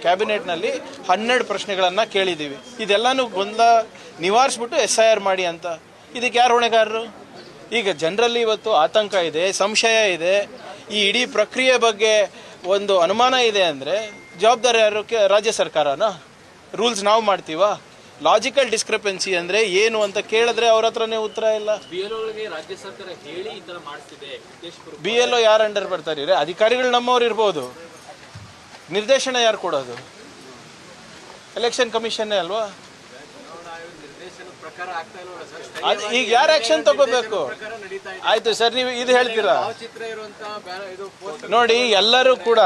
ಕ್ಯಾಬಿನೆಟ್ನಲ್ಲಿ 12 ಪ್ರಶ್ನೆಗಳನ್ನು ಕೇಳಿದ್ದೀವಿ. ಇದೆಲ್ಲನೂ ಗೊಂದಲ ನಿವಾರಿಸ್ಬಿಟ್ಟು SIR ಮಾಡಿ ಅಂತ. ಇದಕ್ಕೆ ಯಾರು ಹೊಣೆಗಾರರು? ಈಗ ಜನರಲ್ಲಿ ಇವತ್ತು ಆತಂಕ ಇದೆ, ಸಂಶಯ ಇದೆ, ಈ ಇಡೀ ಪ್ರಕ್ರಿಯೆ ಬಗ್ಗೆ ಒಂದು ಅನುಮಾನ ಇದೆ ಅಂದರೆ ಜವಾಬ್ದಾರಿ ಯಾರು? ರಾಜ್ಯ ಸರ್ಕಾರನ? ರೂಲ್ಸ್ ನಾವು ಮಾಡ್ತೀವಾ? ಲಾಜಿಕಲ್ ಡಿಸ್ಕ್ರಿಪೆನ್ಸಿ ಅಂದರೆ ಏನು ಅಂತ ಕೇಳಿದ್ರೆ ಅವ್ರ ಹತ್ರನೇ ಉತ್ತರ ಇಲ್ಲ. ರಾಜ್ಯ ಸರ್ಕಾರ ಹೇಳಿ ಈ ಥರ ಮಾಡಿಸ್ತಿದೆ. BLO ಯಾರು ಅಂಡರ್ ಬರ್ತಾರೆ? ಅಧಿಕಾರಿಗಳು ನಮ್ಮವ್ರು ಇರ್ಬೋದು, ನಿರ್ದೇಶನ ಯಾರು ಕೊಡೋದು? ಎಲೆಕ್ಷನ್ ಕಮಿಷನ್ನೇ ಅಲ್ವಾ? ಈಗ ಯಾರು ಆಕ್ಷನ್ ತಗೋಬೇಕು? ಆಯ್ತು ಸರ್, ನೀವು ಇದು ಹೇಳ್ತೀರಾ ನೋಡಿ. ಎಲ್ಲರೂ ಕೂಡ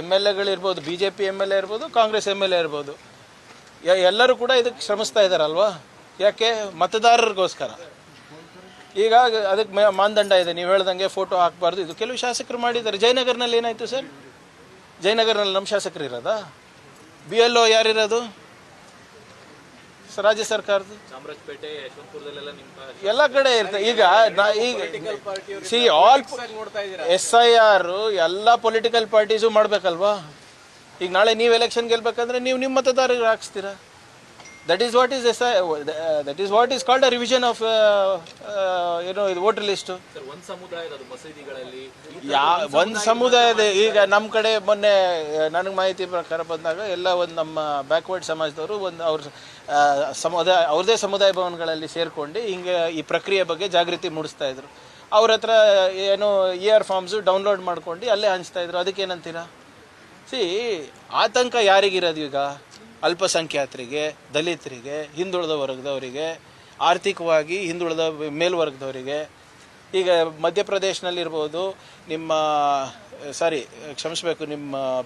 MLAಗಳಿರ್ಬೋದು, BJP MLA ಇರ್ಬೋದು, ಕಾಂಗ್ರೆಸ್ MLA ಇರ್ಬೋದು, ಎಲ್ಲರೂ ಕೂಡ ಇದಕ್ಕೆ ಶ್ರಮಿಸ್ತಾ ಇದ್ದಾರಲ್ವಾ? ಯಾಕೆ? ಮತದಾರರಿಗೋಸ್ಕರ. ಈಗ ಅದಕ್ಕೆ ಮಾನದಂಡ ಇದೆ, ನೀವು ಹೇಳ್ದಂಗೆ ಫೋಟೋ ಹಾಕಬಾರ್ದು. ಇದು ಕೆಲವು ಶಾಸಕರು ಮಾಡಿದ್ದಾರೆ. ಜಯನಗರ್ನಲ್ಲಿ ಏನಾಯಿತು ಸರ್? ಜಯನಗರ್ನಲ್ಲಿ ನಮ್ಮ ಶಾಸಕರು ಇರೋದಾ? BLO ಯಾರಿರೋದು? ರಾಜ್ಯ ಸರ್ಕಾರದ್ದು ಚಾಮರಾಜಪೇಟೆ, ಯಶವಂತಪುರದಲ್ಲೆಲ್ಲ ಎಲ್ಲ ಕಡೆ ಇರ್ತದೆ. ಈಗ ಆಲ್ SIR ಎಲ್ಲ ಪೊಲಿಟಿಕಲ್ ಪಾರ್ಟೀಸು ಮಾಡಬೇಕಲ್ವಾ? ಈಗ ನಾಳೆ ನೀವು ಎಲೆಕ್ಷನ್ ಗೆಲ್ಬೇಕಂದ್ರೆ ನೀವು ನಿಮ್ಮ ಮತದಾರರಿಗೆ ಹಾಕ್ಸ್ತೀರಾ. That is what is called a revision of ಇದು ವೋಟರ್ ಲಿಸ್ಟು. ಒಂದು ಸಮುದಾಯದ ಈಗ ನಮ್ಮ ಕಡೆ ಮೊನ್ನೆ ನನಗೆ ಮಾಹಿತಿ ಪ್ರಕಾರ ಬಂದಾಗ ಎಲ್ಲ ಒಂದು ನಮ್ಮ ಬ್ಯಾಕ್ವರ್ಡ್ ಸಮಾಜದವರು ಒಂದು ಅವ್ರದ್ದೇ ಸಮುದಾಯ ಭವನಗಳಲ್ಲಿ ಸೇರ್ಕೊಂಡು ಹಿಂಗೆ ಈ ಪ್ರಕ್ರಿಯೆ ಬಗ್ಗೆ ಜಾಗೃತಿ ಮೂಡಿಸ್ತಾ ಇದ್ರು. ಅವ್ರ ಹತ್ರ ಏನು ER ಫಾರ್ಮ್ಸು ಡೌನ್ಲೋಡ್ ಮಾಡ್ಕೊಂಡು ಅಲ್ಲೇ ಹಂಚ್ತಾ ಇದ್ರು. ಅದಕ್ಕೇನಂತೀರಾ? ಆತಂಕ ಯಾರಿಗಿರೋದು ಈಗ? ಅಲ್ಪಸಂಖ್ಯಾತರಿಗೆ, ದಲಿತರಿಗೆ, ಹಿಂದುಳಿದ ವರ್ಗದವರಿಗೆ, ಆರ್ಥಿಕವಾಗಿ ಹಿಂದುಳಿದ ಮೇಲ್ವರ್ಗದವರಿಗೆ. ಈಗ ಮಧ್ಯಪ್ರದೇಶನಲ್ಲಿರ್ಬೋದು, ನಿಮ್ಮ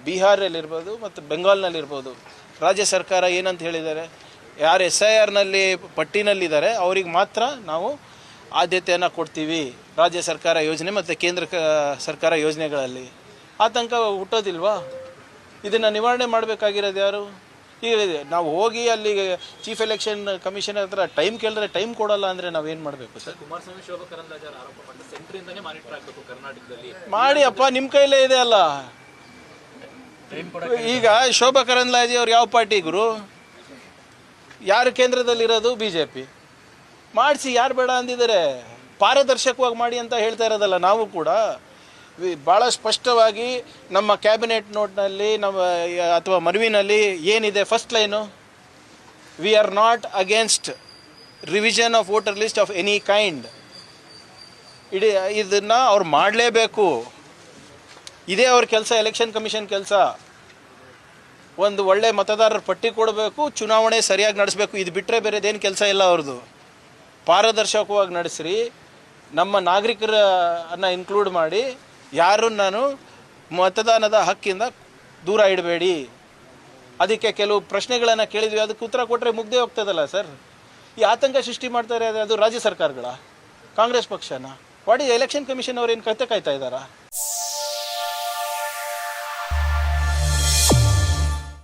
ಬಿಹಾರಲ್ಲಿರ್ಬೋದು ಮತ್ತು ಬೆಂಗಾಲ್ನಲ್ಲಿರ್ಬೋದು, ರಾಜ್ಯ ಸರ್ಕಾರ ಏನಂತ ಹೇಳಿದ್ದಾರೆ? ಯಾರು SIRನಲ್ಲಿ ಪಟ್ಟಿನಲ್ಲಿದ್ದಾರೆ ಅವ್ರಿಗೆ ಮಾತ್ರ ನಾವು ಆದ್ಯತೆಯನ್ನು ಕೊಡ್ತೀವಿ ರಾಜ್ಯ ಸರ್ಕಾರ ಯೋಜನೆ ಮತ್ತು ಕೇಂದ್ರ ಸರ್ಕಾರ ಯೋಜನೆಗಳಲ್ಲಿ. ಆತಂಕ ಹುಟ್ಟೋದಿಲ್ವಾ? ಇದನ್ನು ನಿವಾರಣೆ ಮಾಡಬೇಕಾಗಿರೋದು ಯಾರು? ಈಗ ನಾವು ಹೋಗಿ ಅಲ್ಲಿ ಚೀಫ್ ಎಲೆಕ್ಷನ್ ಕಮಿಷನರ್ ಹತ್ರ ಟೈಮ್ ಕೇಳಿದ್ರೆ ಟೈಮ್ ಕೊಡಲ್ಲ ಅಂದರೆ ನಾವೇನು ಮಾಡಬೇಕು ಸರ್? ಕುಮಾರಸ್ವಾಮಿ, ಶೋಭಾ ಕರಂದ್ಲಾಜೆ ಆರೋಪ ಮಾಡಿದ್ರೆ ಸೆಂಟ್ರಿಂದನೇ ಮಾನಿಟರ್ ಆಗಬೇಕು ಕರ್ನಾಟಕದಲ್ಲಿ. ಮಾಡಿ ಅಪ್ಪ, ನಿಮ್ಮ ಕೈಲೇ ಇದೆ ಅಲ್ಲ. ಈಗ ಶೋಭಾ ಕರಂದ್ಲಾಜೆ ಅವ್ರು ಯಾವ ಪಾರ್ಟಿ ಗುರು? ಯಾರು ಕೇಂದ್ರದಲ್ಲಿರೋದು? BJP. ಮಾಡಿಸಿ, ಯಾರು ಬೇಡ ಅಂದಿದ್ದಾರೆ? ಪಾರದರ್ಶಕವಾಗಿ ಮಾಡಿ ಅಂತ ಹೇಳ್ತಾ ಇರೋದಲ್ಲ ನಾವು ಕೂಡ. ಭಾಳ ಸ್ಪಷ್ಟವಾಗಿ ನಮ್ಮ ಕ್ಯಾಬಿನೆಟ್ ನೋಟ್ನಲ್ಲಿ ಅಥವಾ ಮನವಿನಲ್ಲಿ ಏನಿದೆ? First line, we are not against revision of voter list of any kind. ಇದನ್ನು ಅವ್ರು ಮಾಡಲೇಬೇಕು. ಇದೇ ಅವ್ರ ಕೆಲಸ, ಎಲೆಕ್ಷನ್ ಕಮಿಷನ್ ಕೆಲಸ. ಒಂದು ಒಳ್ಳೆ ಮತದಾರರ ಪಟ್ಟಿ ಕೊಡಬೇಕು, ಚುನಾವಣೆ ಸರಿಯಾಗಿ ನಡೆಸಬೇಕು. ಇದು ಬಿಟ್ಟರೆ ಬೇರೆದೇನು ಕೆಲಸ ಇಲ್ಲ ಅವ್ರದ್ದು. ಪಾರದರ್ಶಕವಾಗಿ ನಡೆಸ್ರಿ, ನಮ್ಮ ನಾಗರಿಕರನ್ನು ಇನ್ಕ್ಲೂಡ್ ಮಾಡಿ, ಯಾರನ್ನು ಮತದಾನದ ಹಕ್ಕಿಂದ ದೂರ ಇಡಬೇಡಿ. ಅದಕ್ಕೆ ಕೆಲವು ಪ್ರಶ್ನೆಗಳನ್ನು ಕೇಳಿದ್ವಿ, ಅದಕ್ಕೆ ಉತ್ತರ ಕೊಟ್ಟರೆ ಮುಗ್ದೇ ಹೋಗ್ತದಲ್ಲ ಸರ್. ಈ ಆತಂಕ ಸೃಷ್ಟಿ ಮಾಡ್ತಾರೆ ಅದು ರಾಜ್ಯ ಸರ್ಕಾರಗಳ, ಕಾಂಗ್ರೆಸ್ ಪಕ್ಷನ? ವಾಟ್ ಈಸ್ ಎಲೆಕ್ಷನ್ ಕಮಿಷನ್ ಅವ್ರು ಏನು ಕತೆ ಕಾಯ್ತಾ ಇದ್ದಾರಾ?